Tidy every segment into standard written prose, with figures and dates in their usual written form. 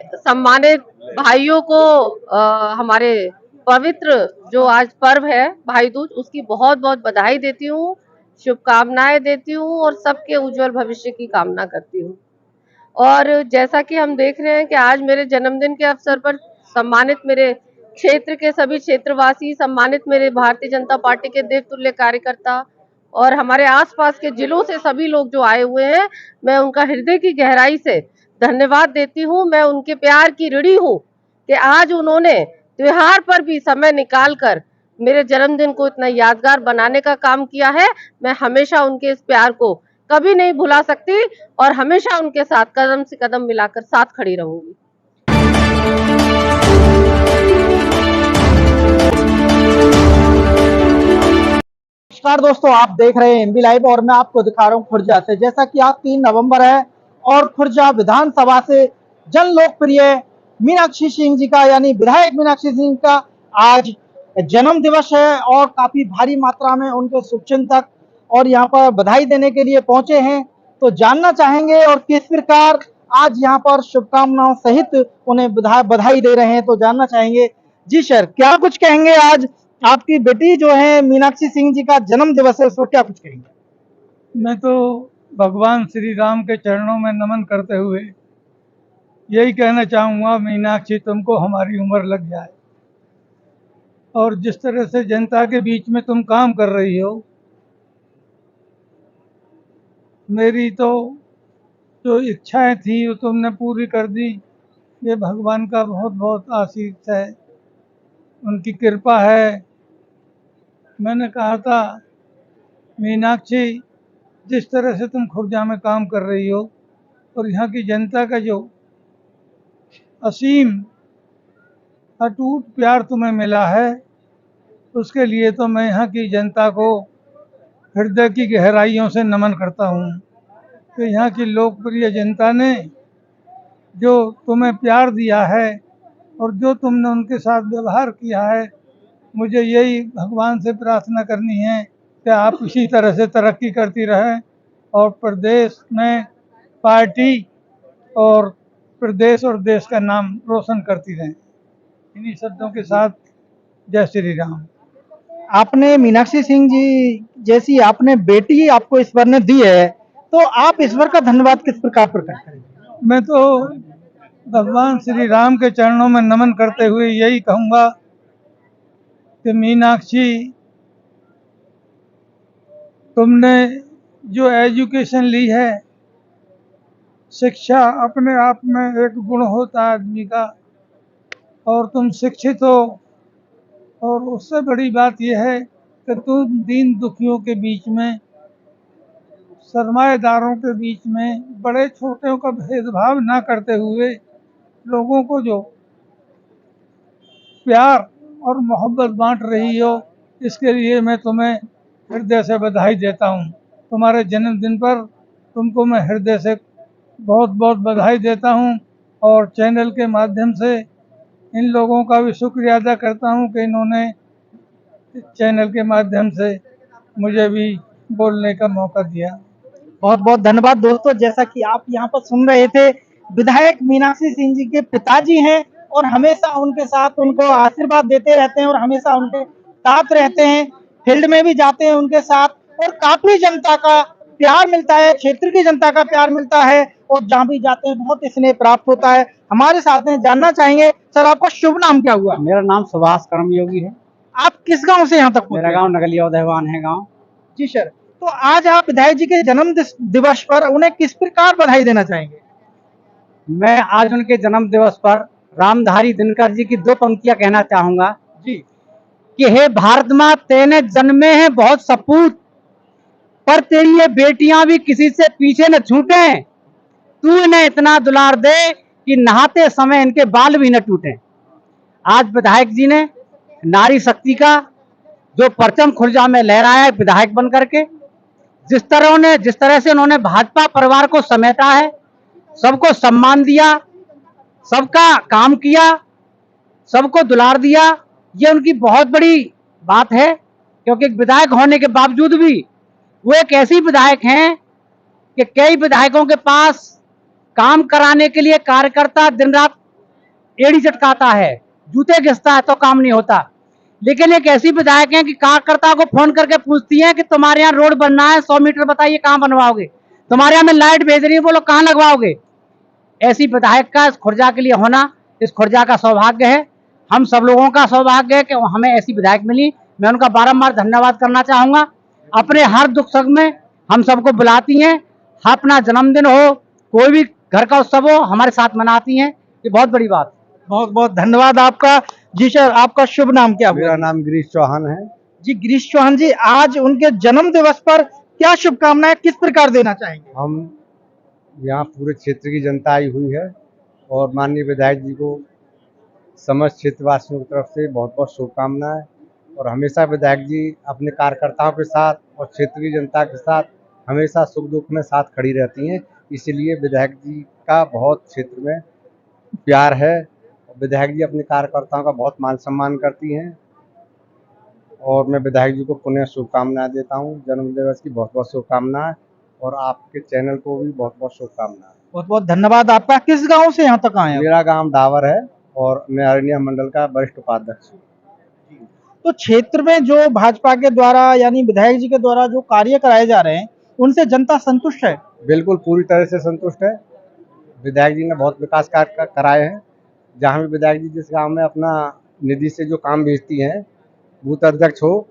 सम्मानित भाइयों को हमारे पवित्र जो आज पर्व है भाई दूज, उसकी बहुत बहुत बधाई देती हूँ, शुभकामनाएं देती हूँ और सबके उज्जवल भविष्य की कामना करती हूँ। और जैसा कि हम देख रहे हैं कि आज मेरे जन्मदिन के अवसर पर सम्मानित मेरे क्षेत्र के सभी क्षेत्रवासी, सम्मानित मेरे भारतीय जनता पार्टी के देवतुल्य कार्यकर्ता और हमारे आसपास के जिलों से सभी लोग जो आए हुए हैं, मैं उनका हृदय की गहराई से धन्यवाद देती हूँ। मैं उनके प्यार की ऋणी हूँ कि आज उन्होंने त्योहार पर भी समय निकाल कर मेरे जन्मदिन को इतना यादगार बनाने का काम किया है। मैं हमेशा उनके इस प्यार को कभी नहीं भुला सकती और हमेशा उनके साथ कदम से कदम मिलाकर साथ खड़ी रहूंगी। नमस्कार दोस्तों, आप देख रहे हैं एमबी लाइव और मैं आपको दिखा रहा हूं खुर्जा से। जैसा कि आज 3 नवंबर है और खुर्जा विधानसभा से जन लोकप्रिय मीनाक्षी सिंह जी का यानी विधायक मीनाक्षी सिंह का आज जन्म दिवस है और काफी भारी मात्रा में उनके शुभचिंतक और यहाँ पर बधाई देने के लिए पहुंचे हैं। तो जानना चाहेंगे और किस प्रकार आज यहाँ पर शुभकामनाओं सहित उन्हें बधाई दे रहे हैं, तो जानना चाहेंगे। जी सर, क्या कुछ कहेंगे? आज आपकी बेटी जो है मीनाक्षी सिंह जी का जन्म दिवस है, उसको क्या कुछ कहेंगे? मैं तो भगवान श्री राम के चरणों में नमन करते हुए यही कहना चाहूँगा, मीनाक्षी तुमको हमारी उम्र लग जाए और जिस तरह से जनता के बीच में तुम काम कर रही हो, मेरी तो जो इच्छाएं थी वो तुमने पूरी कर दी। ये भगवान का बहुत बहुत आशीष है, उनकी कृपा है। मैंने कहा था मीनाक्षी, जिस तरह से तुम खुर्जा में काम कर रही हो और यहाँ की जनता का जो असीम अटूट प्यार तुम्हें मिला है, उसके लिए तो मैं यहाँ की जनता को हृदय की गहराइयों से नमन करता हूँ कि यहाँ की लोकप्रिय जनता ने जो तुम्हें प्यार दिया है और जो तुमने उनके साथ व्यवहार किया है, मुझे यही भगवान से प्रार्थना करनी है कि आप इसी तरह से तरक्की करती रहें और प्रदेश में पार्टी और प्रदेश और देश का नाम रोशन करती रहें। इन्हीं शब्दों के साथ जय श्री राम। आपने मीनाक्षी सिंह जी जैसी आपने बेटी आपको ईश्वर ने दी है, तो आप ईश्वर का धन्यवाद किस प्रकार प्रकट करेंगे? मैं तो भगवान श्री राम के चरणों में नमन करते हुए यही कहूँगा कि मीनाक्षी, तुमने जो एजुकेशन ली है, शिक्षा अपने आप में एक गुण होता है आदमी का, और तुम शिक्षित हो। और उससे बड़ी बात यह है कि तुम दीन दुखियों के बीच में, सरमाएदारों के बीच में, बड़े छोटे का भेदभाव ना करते हुए लोगों को जो प्यार और मोहब्बत बांट रही हो, इसके लिए मैं तुम्हें हृदय से बधाई देता हूँ। तुम्हारे जन्मदिन पर तुमको मैं हृदय से बहुत बहुत बधाई देता हूँ और चैनल के माध्यम से इन लोगों का भी शुक्रिया अदा करता हूँ कि इन्होंने चैनल के माध्यम से मुझे भी बोलने का मौका दिया। बहुत बहुत धन्यवाद दोस्तों। जैसा कि आप यहाँ पर सुन रहे थे, विधायक मीनाक्षी सिंह जी के पिताजी हैं और हमेशा उनके साथ उनको आशीर्वाद देते रहते हैं और हमेशा उनके साथ रहते हैं, फील्ड में भी जाते हैं उनके साथ और काफी जनता का प्यार मिलता है, क्षेत्र की जनता का प्यार मिलता है और जहाँ भी जाते हैं बहुत स्नेह प्राप्त होता है। हमारे साथ हैं, जानना चाहेंगे सर आपका शुभ नाम क्या हुआ? मेरा नाम सुभाष कर्मयोगी है। आप किस गांव से यहाँ तक पहुंचे? मेरा गांव नगलिया उदयवान है गांव। जी सर, तो आज आप विधायक जी के जन्म दिवस पर उन्हें किस प्रकार बधाई देना चाहेंगे? मैं आज उनके जन्म दिवस पर रामधारी दिनकर जी की 2 पंक्तियां कहना चाहूंगा जी कि हे भारत माँ, तेने जन्मे हैं बहुत सपूत, पर तेरी ये बेटियां भी किसी से पीछे न छूटे। तू इन्हें इतना दुलार दे कि नहाते समय इनके बाल भी न टूटे। आज विधायक जी ने नारी शक्ति का जो परचम खुर्जा में लहराया है विधायक बन करके, जिस तरह से उन्होंने भाजपा परिवार को समेटा है, सबको सम्मान दिया, सबका काम किया, सबको दुलार दिया, ये उनकी बहुत बड़ी बात है। क्योंकि विधायक होने के बावजूद भी वो एक ऐसी विधायक हैं कि कई विधायकों के पास काम कराने के लिए कार्यकर्ता दिन रात एड़ी चटकाता है, जूते घिसता है तो काम नहीं होता। लेकिन एक ऐसी विधायक हैं कि कार्यकर्ता को फोन करके पूछती हैं कि तुम्हारे यहाँ रोड बनना है, 100 मीटर बताइए कहाँ बनवाओगे, तुम्हारे यहाँ में लाइट भेज रही है, बोलो कहाँ लगवाओगे। ऐसी विधायक का इस खुर्जा के लिए होना इस खुर्जा का सौभाग्य है। हम सब लोगों का सौभाग्य है कि हमें ऐसी विधायक मिली। मैं उनका बारंबार धन्यवाद करना चाहूंगा। अपने हर दुख सुख में हम सबको बुलाती हैं, अपना जन्मदिन हो, कोई भी घर का उत्सव हो, हमारे साथ मनाती हैं। ये बहुत बड़ी बात। बहुत बहुत धन्यवाद आपका। जी सर, आपका शुभ नाम क्या हुआ? मेरा नाम गिरीश चौहान है। जी गिरीश चौहान जी, आज उनके जन्म दिवस पर क्या शुभकामनाएं किस प्रकार देना चाहेंगे? हम यहाँ पूरे क्षेत्र की जनता आई हुई है और माननीय विधायक जी को समस्त क्षेत्रवासियों की तरफ से बहुत बहुत शुभकामनाएं। और हमेशा विधायक जी अपने कार्यकर्ताओं के साथ और क्षेत्र की जनता के साथ हमेशा सुख दुख में साथ खड़ी रहती हैं। इसीलिए विधायक जी का बहुत क्षेत्र में प्यार है। विधायक जी अपने कार्यकर्ताओं का बहुत मान सम्मान करती हैं और मैं विधायक जी को पुनः शुभकामनाएं देता हूं। जन्मदिवस की बहुत बहुत शुभकामनाएं और आपके चैनल को भी बहुत बहुत शुभकामनाएं। बहुत बहुत धन्यवाद आपका। किस गांव से यहाँ तक आए हैं? मेरा गांव डावर है और मैं अरनिया मंडल का वरिष्ठ उपाध्यक्ष हूँ। तो क्षेत्र में जो भाजपा के द्वारा यानी विधायक जी के द्वारा जो कार्य कराए जा रहे हैं, उनसे जनता संतुष्ट है? बिल्कुल पूरी तरह से संतुष्ट है। विधायक जी ने बहुत विकास कार्य कराए हैं। जहाँ भी विधायक जी जिस गांव में अपना निधि से जो काम भेजती हैं, बूथ अध्यक्ष हो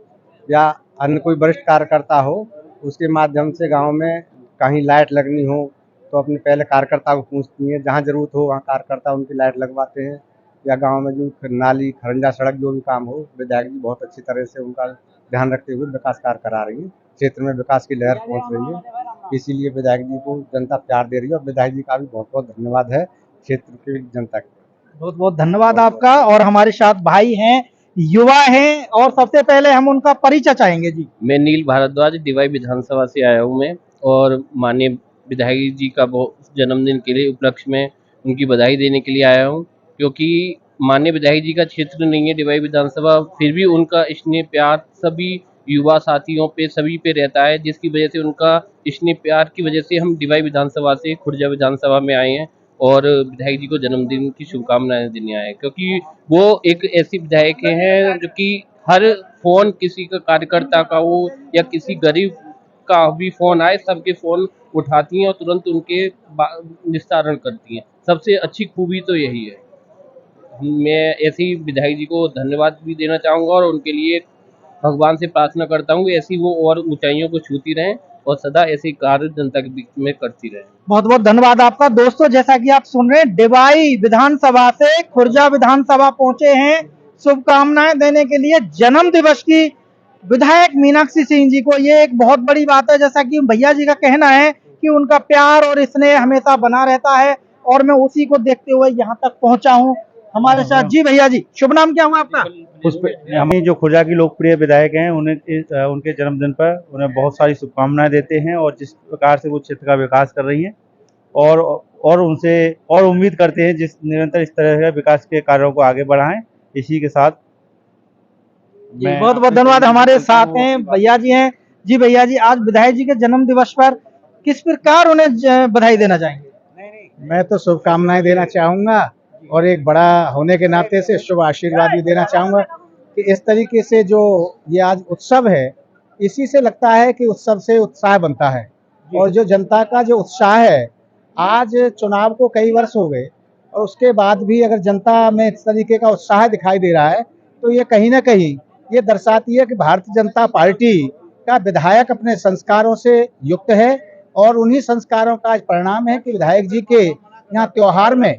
या अन्य कोई वरिष्ठ कार्यकर्ता हो, उसके माध्यम से गांव में कहीं लाइट लगनी हो तो अपने पहले कार्यकर्ता को पूछती हैं। जहाँ जरूरत हो वहाँ कार्यकर्ता उनकी लाइट लगवाते हैं। या गांव में जो नाली खरंजा सड़क जो भी काम हो, विधायक जी बहुत अच्छी तरह से उनका ध्यान रखते हुए विकास कार्य करा रही है। क्षेत्र में विकास की लहर पहुँच रही है। इसीलिए विधायक जी को जनता प्यार दे रही है और विधायक जी का भी बहुत बहुत धन्यवाद है क्षेत्र की जनता की। बहुत बहुत धन्यवाद आपका। और हमारे साथ भाई हैं, युवा हैं, और सबसे पहले हम उनका परिचय चाहेंगे। जी, मैं नील भारद्वाज डिवाई विधानसभा से आया हूँ मैं, और माननीय विधायक जी का जन्मदिन के लिए उपलक्ष्य में उनकी बधाई देने के लिए आया हूँ। क्योंकि माननीय विधायक जी का क्षेत्र नहीं है डिवाई विधानसभा, फिर भी उनका स्नेह प्यार सभी युवा साथियों पे सभी पे रहता है, जिसकी वजह से उनका स्नेह प्यार की वजह से हम डिवाई विधानसभा से खुर्जा विधानसभा में आए हैं और विधायक जी को जन्मदिन की शुभकामनाएं देने आए हैं। क्योंकि वो एक ऐसी विधायक हैं जो कि हर फोन किसी का कार्यकर्ता का हो या किसी गरीब का भी फोन आए, सबके फोन उठाती हैं और तुरंत उनके निस्तारण करती हैं। सबसे अच्छी खूबी तो यही है। मैं ऐसे ही विधायक जी को धन्यवाद भी देना चाहूँगा और उनके लिए भगवान से प्रार्थना करता हूँ कि ऐसी वो और ऊंचाइयों को छूती रहें और सदा ऐसे कार्य जनता के बीच में करती रहें। बहुत बहुत धन्यवाद आपका। दोस्तों, जैसा कि आप सुन रहे हैं, डिवाई विधानसभा से खुर्जा विधानसभा पहुंचे हैं शुभकामनाएं देने के लिए जन्म दिवस की विधायक मीनाक्षी सिंह जी को। ये एक बहुत बड़ी बात है। जैसा कि भैया जी का कहना है कि उनका प्यार और स्नेह हमेशा बना रहता है और मैं उसी को देखते हुए यहाँ तक पहुंचा हूँ। हमारे साथ जी भैया जी, शुभ नाम क्या हुआ आपका? हमें जो खुर्जा की लोकप्रिय विधायक हैं उन्हें उनके जन्मदिन पर उन्हें बहुत सारी शुभकामनाएं देते हैं और जिस प्रकार से वो क्षेत्र का विकास कर रही हैं और उनसे और उम्मीद करते हैं जिस निरंतर इस तरह के विकास के कार्यों को आगे बढ़ाएं। इसी के साथ बहुत बहुत धन्यवाद। हमारे साथ हैं भैया जी हैं। जी भैया जी, आज विधायक जी के जन्म दिवस पर किस प्रकार उन्हें बधाई देना चाहेंगे? मैं तो शुभकामनाएं देना चाहूँगा और एक बड़ा होने के नाते से शुभ आशीर्वाद भी देना चाहूँगा कि इस तरीके से जो ये आज उत्सव है, इसी से लगता है कि उत्सव से उत्साह बनता है। और जो जनता का जो उत्साह है, आज चुनाव को कई वर्ष हो गए और उसके बाद भी अगर जनता में इस तरीके का उत्साह दिखाई दे रहा है तो ये कहीं ना कहीं ये दर्शाती है कि भारतीय जनता पार्टी का विधायक अपने संस्कारों से युक्त है और उन्हीं संस्कारों का आज परिणाम है कि विधायक जी के यहाँ त्योहार में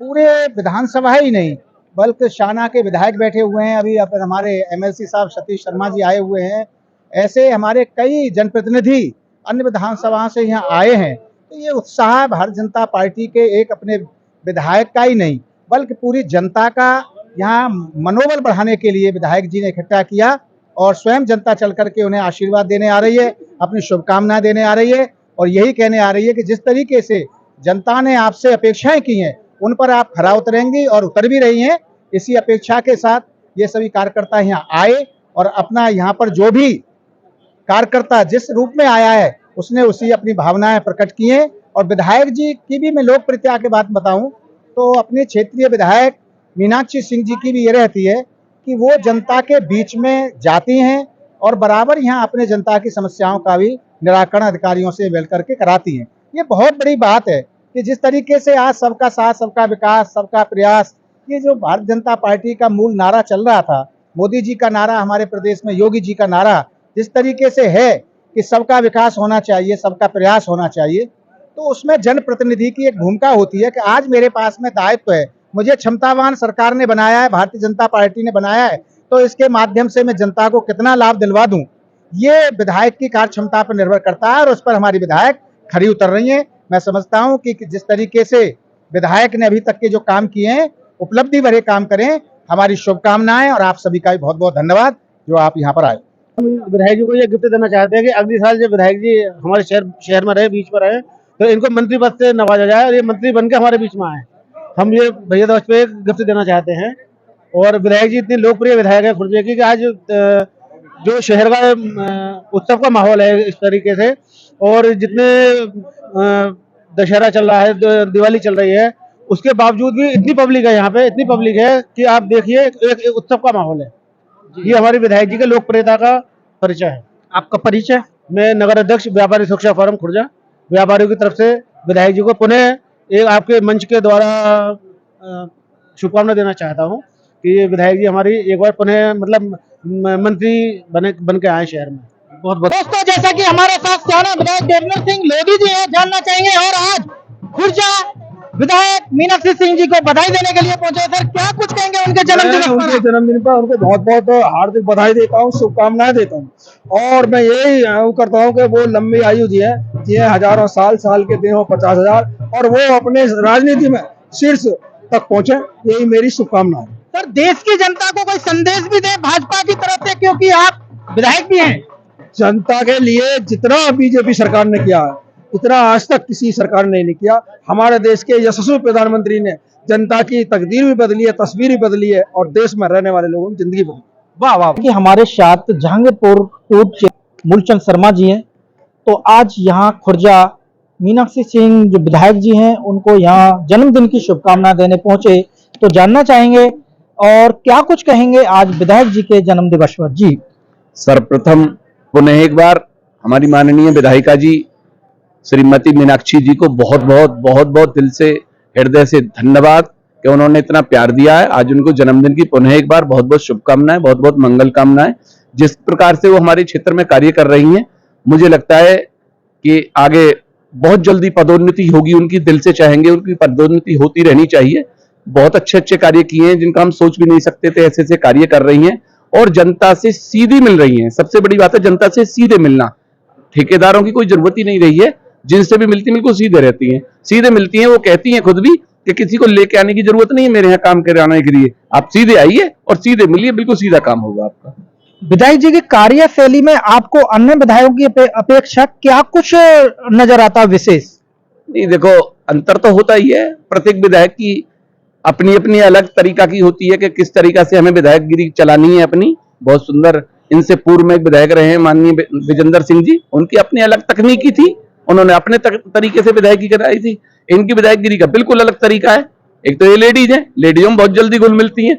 पूरे विधानसभा ही नहीं बल्कि शाना के विधायक बैठे हुए हैं। अभी हमारे एमएलसी साहब सतीश शर्मा जी आए हुए हैं। ऐसे हमारे कई जनप्रतिनिधि अन्य विधानसभाओं से यहाँ आए हैं। तो ये उत्साह भारतीय जनता पार्टी के एक अपने विधायक का ही नहीं बल्कि पूरी जनता का यहाँ मनोबल बढ़ाने के लिए विधायक जी ने इकट्ठा किया और स्वयं जनता चल करके उन्हें आशीर्वाद देने आ रही है, अपनी शुभकामनाएं देने आ रही है और यही कहने आ रही है कि जिस तरीके से जनता ने आपसे अपेक्षाएं की हैं उन पर आप खरा उतरेंगी और उतर भी रही हैं। इसी अपेक्षा के साथ ये सभी कार्यकर्ता यहाँ आए और अपना यहाँ पर जो भी कार्यकर्ता जिस रूप में आया है उसने उसी अपनी भावनाएं प्रकट की हैं। और विधायक जी की भी मैं लोकप्रियता के बात बताऊं तो अपने क्षेत्रीय विधायक मीनाक्षी सिंह जी की भी ये रहती है कि वो जनता के बीच में जाती हैं और बराबर यहाँ अपने जनता की समस्याओं का भी निराकरण अधिकारियों से मिल करके कराती हैं। ये बहुत बड़ी बात है कि जिस तरीके से आज सबका साथ, सबका विकास, सबका प्रयास, ये जो भारतीय जनता पार्टी का मूल नारा चल रहा था, मोदी जी का नारा, हमारे प्रदेश में योगी जी का नारा जिस तरीके से है कि सबका विकास होना चाहिए, सबका प्रयास होना चाहिए, तो उसमें जनप्रतिनिधि की एक भूमिका होती है कि आज मेरे पास में दायित्व है, मुझे क्षमतावान सरकार ने बनाया है, भारतीय जनता पार्टी ने बनाया है, तो इसके माध्यम से मैं जनता को कितना लाभ दिलवा दूं, ये विधायक की कार्य क्षमता पर निर्भर करता है और उस पर हमारी विधायक खरी उतर रही हैं। मैं समझता हूं कि जिस तरीके से विधायक ने अभी तक के जो काम किए हैं, उपलब्धि भरे काम करें। हमारी शुभकामनाएं और आप सभी का भी बहुत बहुत धन्यवाद जो आप यहाँ पर आए। विधायक जी को ये गिफ्ट देना चाहते हैं कि अगले साल जब विधायक जी हमारे शहर में रहे, बीच में रहे, तो इनको मंत्री पद से नवाजा जाए और ये मंत्री बन के हमारे बीच में आए। हम ये भैया दोस्त पे एक गिफ्ट देना चाहते हैं। और विधायक जी इतने लोकप्रिय विधायक है खुर्जे की कि आज जो शहर का उत्सव का माहौल है इस तरीके से, और जितने दशहरा चल रहा है, दिवाली चल रही है, उसके बावजूद भी इतनी पब्लिक है यहाँ पे, इतनी पब्लिक है कि आप देखिए एक उत्सव का माहौल है। ये हमारे विधायक जी के लोकप्रियता का परिचय है। आपका परिचय? मैं नगर अध्यक्ष व्यापारी सुरक्षा फोरम खुर्जा, व्यापारियों की तरफ से विधायक जी को पुनः एक आपके मंच के द्वारा शुभकामना देना चाहता हूँ कि ये विधायक जी हमारी एक बार पुनः मतलब मंत्री बन के आए शहर में। बहुत बहुत दोस्तों, जैसा कि हमारे साथ सियाना विधायक देवेंद्र सिंह लोधी जी हैं, जानना चाहेंगे और आज खुर्जा विधायक मीनाक्षी सिंह जी को बधाई देने के लिए पहुंचे। सर, क्या कुछ कहेंगे उनके जन्मदिन पर उनको बहुत बहुत हार्दिक बधाई देता हूँ, शुभकामनाएं देता हूँ। और मैं यही करता हूँ कि वो लंबी आयु जिए हजारों साल के दिन हो 50,000, और वो अपने राजनीति में शीर्ष तक पहुंचे, यही मेरी शुभकामना है। सर, देश की जनता को कोई संदेश भी दे भाजपा की तरफ से, क्योंकि आप विधायक भी हैं। जनता के लिए जितना बीजेपी सरकार ने किया है, इतना आज तक किसी सरकार ने नहीं किया। हमारे देश के यशस्वी प्रधानमंत्री ने जनता की तकदीर भी बदली है, तस्वीर भी बदली है, और देश में रहने वाले लोगों की जिंदगी बदली। वाह वाह। कि हमारे साथ जहांगीरपुर कोर्ट मूलचंद शर्मा जी हैं। तो आज यहाँ खुर्जा मीनाक्षी सिंह जो विधायक जी हैं, उनको यहाँ जन्मदिन की शुभकामना देने पहुंचे, तो जानना चाहेंगे और क्या कुछ कहेंगे आज विधायक जी के जन्म दिवस पर। जी, सर्वप्रथम पुनः एक बार हमारी माननीय विधायिका जी श्रीमती मीनाक्षी जी को बहुत बहुत दिल से, हृदय से धन्यवाद कि उन्होंने इतना प्यार दिया है। आज उनको जन्मदिन की पुनः एक बार बहुत बहुत शुभकामनाएं, बहुत बहुत मंगल कामनाएं। जिस प्रकार से वो हमारे क्षेत्र में कार्य कर रही हैं, मुझे लगता है कि आगे बहुत जल्दी पदोन्नति होगी उनकी। दिल से चाहेंगे उनकी पदोन्नति होती रहनी चाहिए। बहुत अच्छे कार्य किए हैं जिनका हम सोच भी नहीं सकते थे, ऐसे कार्य कर रही हैं और जनता से सीधी मिल रही हैं। सबसे बड़ी बात है जनता से सीधे मिलना। ठेकेदारों की कोई जरूरत ही नहीं रही है, जिनसे भी मिलती बिल्कुल सीधे रहती हैं, सीधे मिलती हैं। वो कहती हैं खुद भी कि किसी को लेके आने की जरूरत नहीं है मेरे यहाँ काम कराने के लिए, आप सीधे आइए और सीधे मिलिए, बिल्कुल सीधा काम होगा आपका। विधायक जी की कार्यशैली में आपको अन्य विधायकों की अपेक्षा क्या कुछ नजर आता विशेष? नहीं, देखो अंतर तो होता ही है। प्रत्येक विधायक की अपनी अपनी अलग तरीका की होती है कि किस तरीका से हमें विधायकगिरी चलानी है अपनी। बहुत सुंदर, इनसे पूर्व में एक विधायक रहे हैं माननीय विजेंद्र सिंह जी, उनकी अपनी अलग तकनीकी थी, उन्होंने अपने तरीके से विधायकी कराई थी। इनकी विधायकगिरी का बिल्कुल अलग तरीका है। एक तो ये लेडीज है, लेडीजों में बहुत जल्दी घुल मिलती हैं,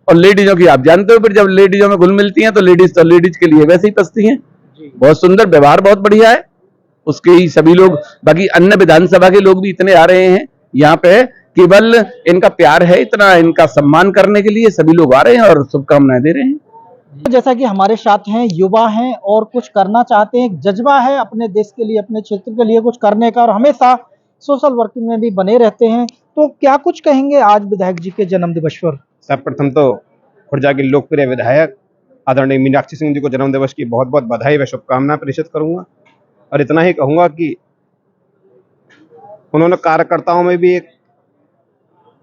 और लेडीजों की आप जानते हो फिर जब लेडीजों में घुल मिलती हैं तो लेडीज के लिए वैसे ही तस्ती हैं। बहुत सुंदर व्यवहार, बहुत बढ़िया है उसके ही सभी लोग। बाकी अन्य विधानसभा के लोग भी इतने आ रहे हैं यहाँ पे, केवल इनका प्यार है, इतना इनका सम्मान करने के लिए सभी लोग आ रहे हैं और शुभकामनाएं दे रहे हैं। जैसा कि हमारे साथ हैं, युवा हैं और कुछ करना चाहते हैं, एक जज्बा है अपने देश के लिए, अपने क्षेत्र के लिए कुछ करने का, और हमेशा सोशल वर्क में भी बने रहते हैं। तो क्या कुछ कहेंगे आज विधायक जी के जन्म दिवस पर? सर्वप्रथम तो खुर्जा की लोकप्रिय विधायक आदरणीय मीनाक्षी सिंह जी को जन्म दिवस की बहुत बहुत बधाई व शुभकामना प्रेषित करूंगा। और इतना ही कहूंगा कि उन्होंने कार्यकर्ताओं में भी एक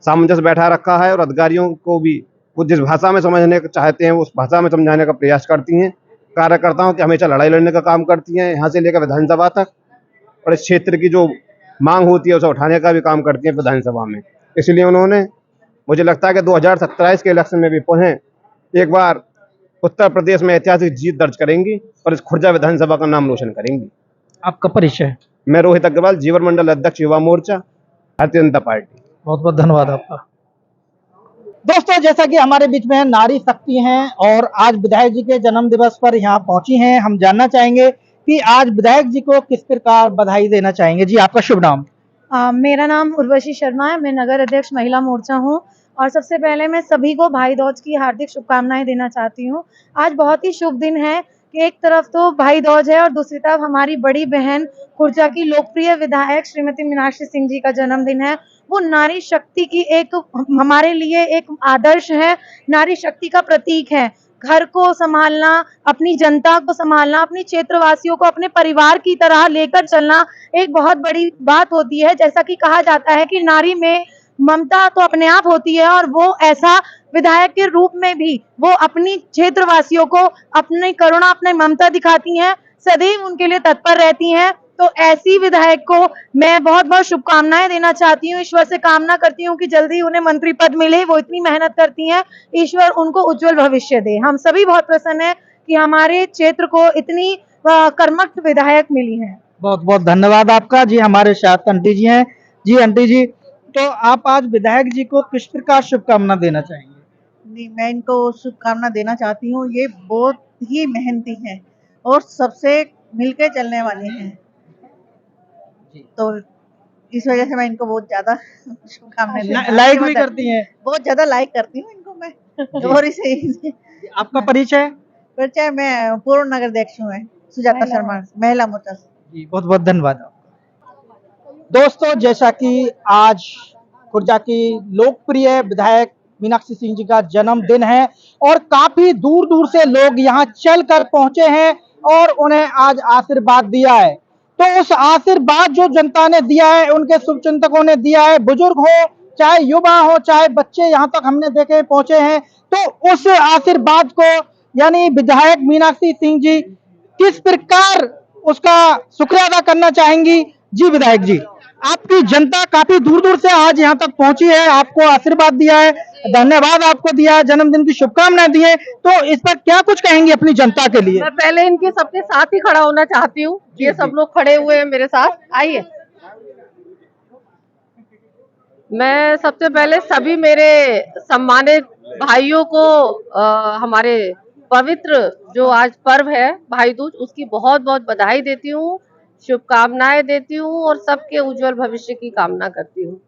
सामंजस्य बैठा रखा है और अधिकारियों को भी वो जिस भाषा में समझने को चाहते हैं उस भाषा में समझाने का प्रयास करती हैं। कार्यकर्ताओं की हमेशा लड़ाई लड़ने का काम करती हैं, यहाँ से लेकर विधानसभा तक, और इस क्षेत्र की जो मांग होती है उसे उठाने का भी काम करती हैं विधानसभा में। इसलिए उन्होंने, मुझे लगता है कि 2027 के इलेक्शन में भी पुनः एक बार उत्तर प्रदेश में ऐतिहासिक जीत दर्ज करेंगी और इस खुर्जा विधानसभा का नाम रोशन करेंगी। आपका परिचय? मैं रोहित अग्रवाल, जीवन मंडल अध्यक्ष, युवा मोर्चा, भारतीय जनता पार्टी। बहुत बहुत धन्यवाद आपका। दोस्तों, जैसा कि हमारे बीच में नारी शक्ति हैं और आज विधायक जी के जन्म दिवस पर यहाँ पहुंची हैं, हम जानना चाहेंगे कि आज विधायक जी को किस प्रकार बधाई देना चाहेंगे। जी, आपका शुभ नाम। मेरा नाम उर्वशी शर्मा है, मैं नगर अध्यक्ष महिला मोर्चा हूँ और सबसे पहले मैं सभी को भाई दूज की हार्दिक शुभकामनाएं देना चाहती हूँ। आज बहुत ही शुभ दिन है कि एक तरफ तो भाई दूज है और दूसरी तरफ हमारी बड़ी बहन खुर्जा की लोकप्रिय विधायक श्रीमती मीनाक्षी सिंह जी का जन्मदिन है। वो नारी शक्ति की एक हमारे लिए एक आदर्श है, नारी शक्ति का प्रतीक है। घर को संभालना, अपनी जनता को संभालना, अपनी क्षेत्रवासियों को अपने परिवार की तरह लेकर चलना एक बहुत बड़ी बात होती है। जैसा कि कहा जाता है कि नारी में ममता तो अपने आप होती है और वो ऐसा विधायक के रूप में भी वो अपनी क्षेत्रवासियों को अपनी करुणा, अपनी ममता दिखाती हैं, सदैव उनके लिए तत्पर रहती हैं। तो ऐसी विधायक को मैं बहुत बहुत शुभकामनाएं देना चाहती हूँ। ईश्वर से कामना करती हूँ कि जल्दी उन्हें मंत्री पद मिले, वो इतनी मेहनत करती हैं, ईश्वर उनको उज्जवल भविष्य दे। हम सभी बहुत प्रसन्न हैं कि हमारे क्षेत्र को इतनी कर्मठ विधायक मिली है। बहुत बहुत धन्यवाद आपका। जी, हमारे साथ आंटी जी हैं। जी आंटी जी, तो आप आज विधायक जी को किस प्रकार शुभकामना देना चाहेंगे? नहीं, मैं इनको शुभकामना देना चाहती हूँ। ये बहुत ही मेहनती हैं और सबसे मिलके चलने वाले हैं, तो इस वजह से मैं इनको बहुत ज्यादा शुभकामनाएं लाइक भी करती हैं? बहुत ज्यादा लाइक करती हूँ इनको मैं। और इसे आपका परिचय? परिचय, मैं पूर्व नगर अध्यक्ष हूँ, सुजाता शर्मा, महिला मोर्चा से। जी, बहुत बहुत धन्यवाद आपका। दोस्तों, जैसा कि आज खुर्जा की लोकप्रिय विधायक मीनाक्षी सिंह जी का जन्मदिन है और काफी दूर दूर से लोग यहाँ चल कर पहुंचे हैं और उन्हें आज आशीर्वाद दिया है। तो उस आशीर्वाद जो जनता ने दिया है, उनके शुभचिंतकों ने दिया है, बुजुर्ग हो चाहे युवा हो चाहे बच्चे यहाँ तक हमने देखे पहुंचे हैं, तो उस आशीर्वाद को यानी विधायक मीनाक्षी सिंह जी किस प्रकार उसका शुक्रिया अदा करना चाहेंगी। जी विधायक जी, आपकी जनता काफी दूर दूर से आज यहाँ तक पहुंची है, आपको आशीर्वाद दिया है, धन्यवाद आपको दिया है, जन्मदिन की शुभकामनाएं दी है, तो इस पर क्या कुछ कहेंगे अपनी जनता के लिए? मैं पहले इनके सबके साथ ही खड़ा होना चाहती हूँ। ये सब लोग खड़े हुए हैं मेरे साथ, आइए। मैं सबसे पहले सभी मेरे सम्मानित भाइयों को हमारे पवित्र जो आज पर्व है भाई दूज, उसकी बहुत बहुत बधाई देती हूँ, शुभकामनाएं देती हूँ और सबके उज्जवल भविष्य की कामना करती हूँ।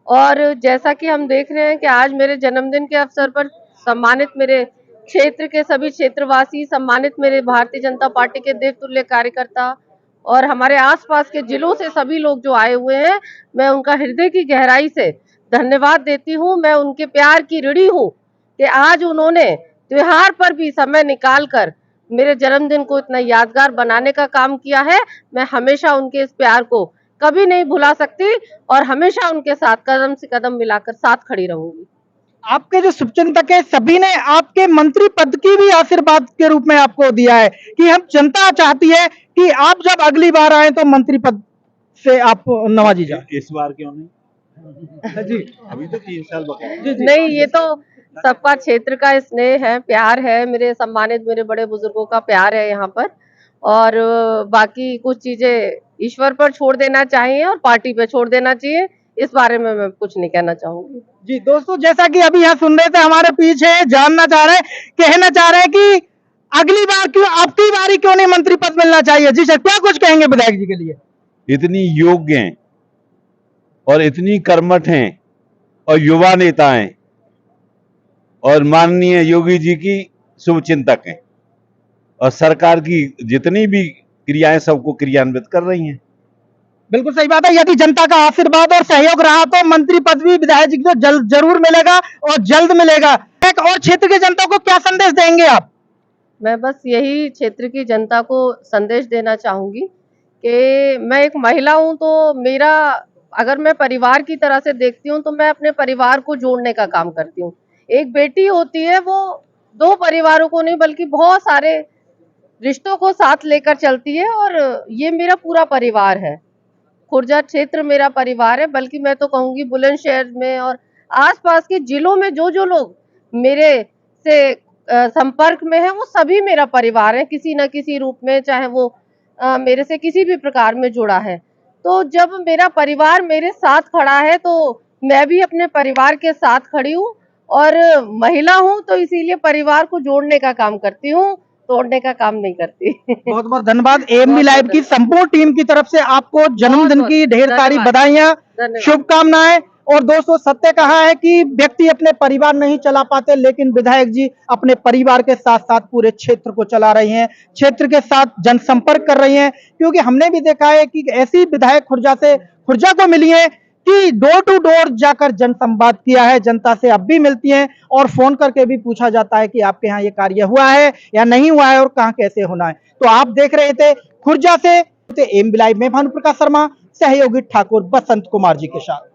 और जैसा कि हम देख रहे हैं कि आज मेरे जन्मदिन के अवसर पर सम्मानित मेरे क्षेत्र के सभी क्षेत्रवासी, सम्मानित मेरे भारतीय जनता पार्टी के देवतुल्य कार्यकर्ता और हमारे आसपास के जिलों से सभी लोग जो आए हुए हैं, मैं उनका हृदय की गहराई से धन्यवाद देती हूँ। मैं उनके प्यार की ऋणी हूँ कि आज उन्होंने त्योहार पर भी समय निकालकर मेरे जन्मदिन को इतना यादगार बनाने का काम किया है। मैं हमेशा उनके इस प्यार को कभी नहीं भुला सकती और हमेशा उनके साथ कदम से कदम मिलाकर साथ खड़ी रहूंगी। आपके जो शुभचिंतक है सभी ने आपके मंत्री पद की भी आशीर्वाद के रूप में आपको दिया है कि हम जनता चाहती है कि आप जब अगली बार आए तो मंत्री पद से आप नवाजी जाए। इस बार क्यों नहीं? जी, अभी तो 3 साल बकाया। नहीं, ये तो सबका क्षेत्र का स्नेह है, प्यार है, मेरे सम्मानित मेरे बड़े बुजुर्गों का प्यार है यहाँ पर। और बाकी कुछ चीजें ईश्वर पर छोड़ देना चाहिए और पार्टी पे छोड़ देना चाहिए, इस बारे में मैं कुछ नहीं कहना चाहूंगी। जी दोस्तों, जैसा कि अभी यहाँ सुन रहे थे, हमारे पीछे जानना चाह रहे हैं, कहना चाह रहे हैं कि अगली बार क्यों, आपकी बारी क्यों नहीं मंत्री पद मिलना चाहिए। जी सर, क्या कुछ कहेंगे विधायक जी के लिए? इतनी योग्य हैं और इतनी कर्मठ हैं और युवा नेता हैं और माननीय योगी जी की शुभचिंतक हैं और सरकार की जितनी भी क्रियाएं सबको क्रियान्वित कर रही हैं। बिल्कुल सही बात है। यदि जनता का आशीर्वाद और सहयोग रहा तो मंत्री पद भी विधायक जी को जरूर मिलेगा और जल्द मिलेगा। एक और क्षेत्र की जनता को क्या संदेश देंगे आप? मैं बस यही क्षेत्र की जनता को संदेश देना चाहूंगी कि मैं एक महिला हूं, तो मेरा अगर मैं परिवार की तरह से देखती हूं तो मैं अपने परिवार को जोड़ने का काम करती हूं। एक बेटी होती है, वो 2 परिवारों को नहीं बल्कि बहुत सारे रिश्तों को साथ लेकर चलती है और ये मेरा पूरा परिवार है। खुर्जा क्षेत्र मेरा परिवार है, बल्कि मैं तो कहूंगी बुलंदशहर में और आसपास के जिलों में जो जो लोग मेरे से संपर्क में है, वो सभी मेरा परिवार है किसी न किसी रूप में, चाहे वो मेरे से किसी भी प्रकार में जुड़ा है। तो जब मेरा परिवार मेरे साथ खड़ा है तो मैं भी अपने परिवार के साथ खड़ी हूँ और महिला हूँ तो इसीलिए परिवार को जोड़ने का काम करती हूँ, तोड़ने का काम नहीं करती। बहुत बहुत धन्यवाद। एएमबी लाइव की संपूर्ण टीम की तरफ से आपको जन्मदिन की ढेर सारी बधाइयां, शुभकामनाएं। और दोस्तों, सत्य कहा है कि व्यक्ति अपने परिवार नहीं चला पाते, लेकिन विधायक जी अपने परिवार के साथ साथ पूरे क्षेत्र को चला रही हैं, क्षेत्र के साथ जनसंपर्क कर रही हैं। क्योंकि हमने भी देखा है कि ऐसी विधायक खुर्जा को मिली है कि डोर टू डोर जाकर जनसंवाद किया है, जनता से अब भी मिलती हैं और फोन करके भी पूछा जाता है कि आपके यहाँ ये कार्य हुआ है या नहीं हुआ है और कहाँ कैसे होना है। तो आप देख रहे थे खुर्जा से एएमबी लाइव में भानुप्रकाश शर्मा, सहयोगी ठाकुर बसंत कुमार जी के साथ।